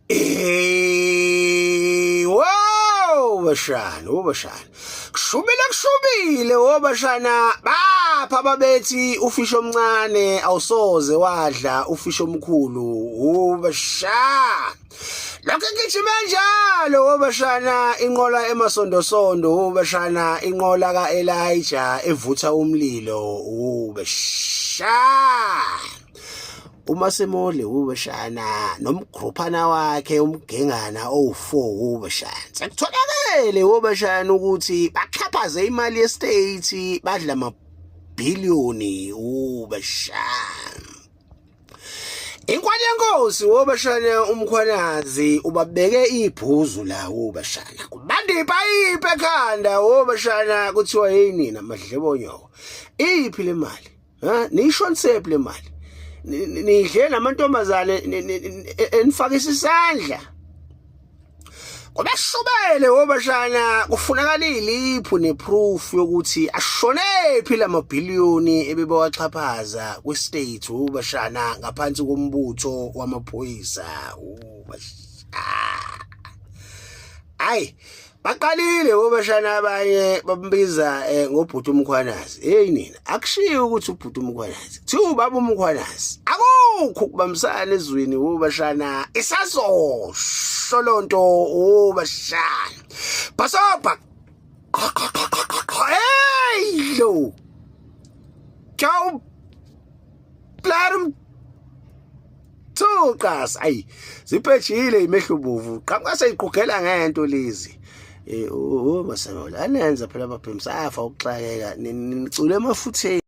Wow bashana kushubile wobashana bapha babethi ufisho omncane awusoze wadla ufisho omkhulu ubashana lokho ngijime njalo wobashana inqola emasondosondo wobashana inqola kaElijah evutha umlilo ubashana uMasemole ubashana nomgruphana wakhe umgengana owu4 ubashana sekutholakele ubashana ukuthi baxhaphaze imali yestate badla amabhiliyoni ubashana inkwali yenkosi ubashana umkhwanazi ubabeke ibhuzu la ubashana kubanda ipayipe ekhanda ubashana kuthiwa hey nina madlebonyoko iphi le mali nishonsephi le mali nidle namantombazane enifakisa isandla kubashubele wobashana kufunakala iliphu neproof yokuthi ashonephi lamabhiliyoni ebebawaxhaphaza kwistate wobashana ngaphansi kombutho wamaphoyisa ayi baqalile wobashana abanye bambiza ngobhuti umkhwanazi hey nina akushiyo ukuthi ubhuti umkhwanazi kuthiwa baba umkhwanazi akukho kubambisana ezweni wobashana isazohlolonto wobashana basoba hey lo ciao plarum tuqas ayi ziphejile imehlubuvu qhamuka seyiqhugela ngento lezi Masemole anenza phela ababhemsa afa ukuxakeka nicule emafutheni.